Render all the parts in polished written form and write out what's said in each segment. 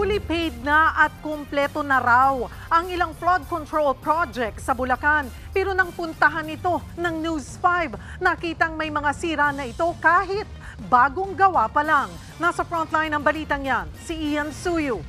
Fully paid na at kumpleto na raw ang ilang flood control project sa Bulacan. Pero nang puntahan ito ng News 5, nakitang may mga sira na ito kahit bagong gawa pa lang. Nasa frontline ng balitang yan, si Ian Suyu.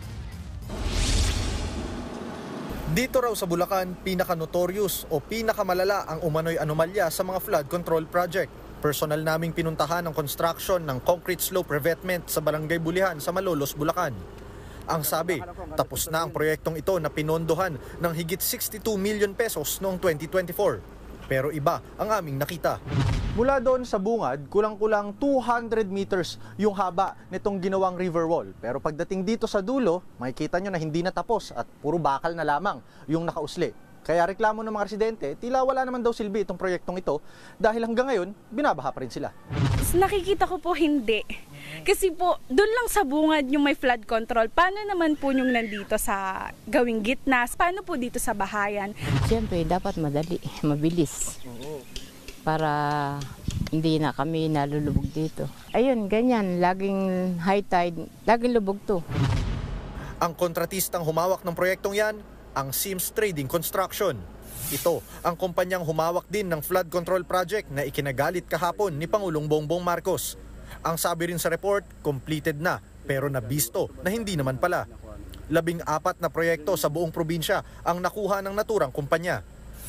Dito raw sa Bulacan, pinaka-notorious o pinakamalala ang umano'y anomalya sa mga flood control project. Personal naming pinuntahan ang construction ng concrete slope revetment sa Barangay Bulihan sa Malolos, Bulacan. Ang sabi, tapos na ang proyektong ito na pinondohan ng higit 62 million pesos noong 2024. Pero iba ang aming nakita. Mula doon sa bungad, kulang-kulang 200 meters yung haba nitong ginawang river wall. Pero pagdating dito sa dulo, makikita nyo na hindi na tapos at puro bakal na lamang yung nakausli. Kaya reklamo ng mga residente, tila wala naman daw silbi itong proyektong ito dahil hanggang ngayon, binabaha pa rin sila. Nakikita ko po hindi. Kasi po, doon lang sa bungad yung may flood control. Paano naman po yung nandito sa gawing gitna? Paano po dito sa bahayan? Siyempre, dapat madali, mabilis. Para hindi na kami nalulubog dito. Ayun, ganyan. Laging high tide, laging lubog to. Ang kontratistang humawak ng proyektong yan, ang Sims Trading Construction. Ito ang kumpanyang humawak din ng flood control project na ikinagalit kahapon ni Pangulong Bongbong Marcos. Ang sabi rin sa report, completed na pero nabisto na hindi naman pala. 14 na proyekto sa buong probinsya ang nakuha ng naturang kumpanya.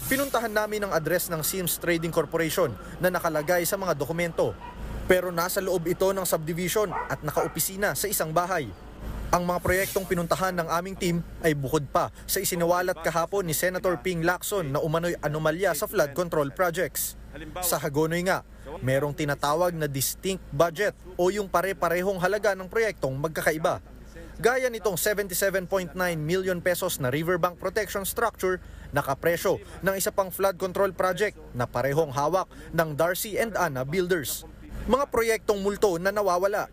Pinuntahan namin ang address ng Sims Trading Corporation na nakalagay sa mga dokumento. Pero nasa loob ito ng subdivision at nakaopisina sa isang bahay. Ang mga proyektong pinuntahan ng aming team ay bukod pa sa isinawalat kahapon ni Senator Ping Lacson na umano'y anomalya sa flood control projects. Sa Hagonoy nga, merong tinatawag na distinct budget o yung pare-parehong halaga ng proyektong magkakaiba. Gaya nitong 77.9 million pesos na riverbank protection structure na kapresyo ng isa pang flood control project na parehong hawak ng Darcy and Anna Builders. Mga proyektong multo na nawawala.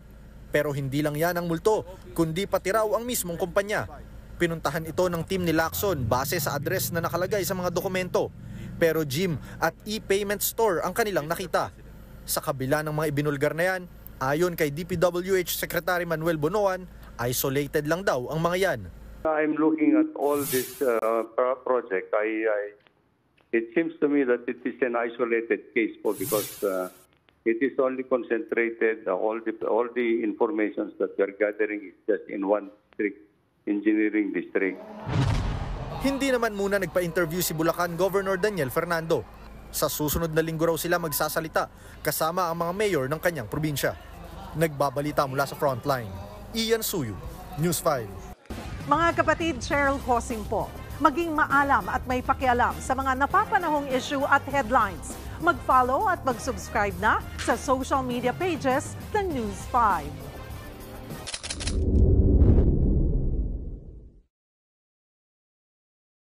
Pero hindi lang yan ang multo, kundi pati raw ang mismong kumpanya. Pinuntahan ito ng team ni Lacson base sa address na nakalagay sa mga dokumento. Pero gym at e-payment store ang kanilang nakita. Sa kabila ng mga ibinulgar na yan, ayon kay DPWH Secretary Manuel Bonoan, isolated lang daw ang mga yan. I'm looking at all this project. It seems to me that it is an isolated case po because it is only concentrated, all the information that we are gathering is just in one district, engineering district. Hindi naman muna nagpa-interview si Bulacan Governor Daniel Fernando. Sa susunod na linggo raw sila magsasalita kasama ang mga mayor ng kanyang probinsya. Nagbabalita mula sa frontline, Ian Suyu, News 5. Mga kapatid, Cheryl Cosing po. Maging maalam at may pakialam sa mga napapanahong issue at headlines. Mag-follow at mag-subscribe na sa social media pages ng News 5.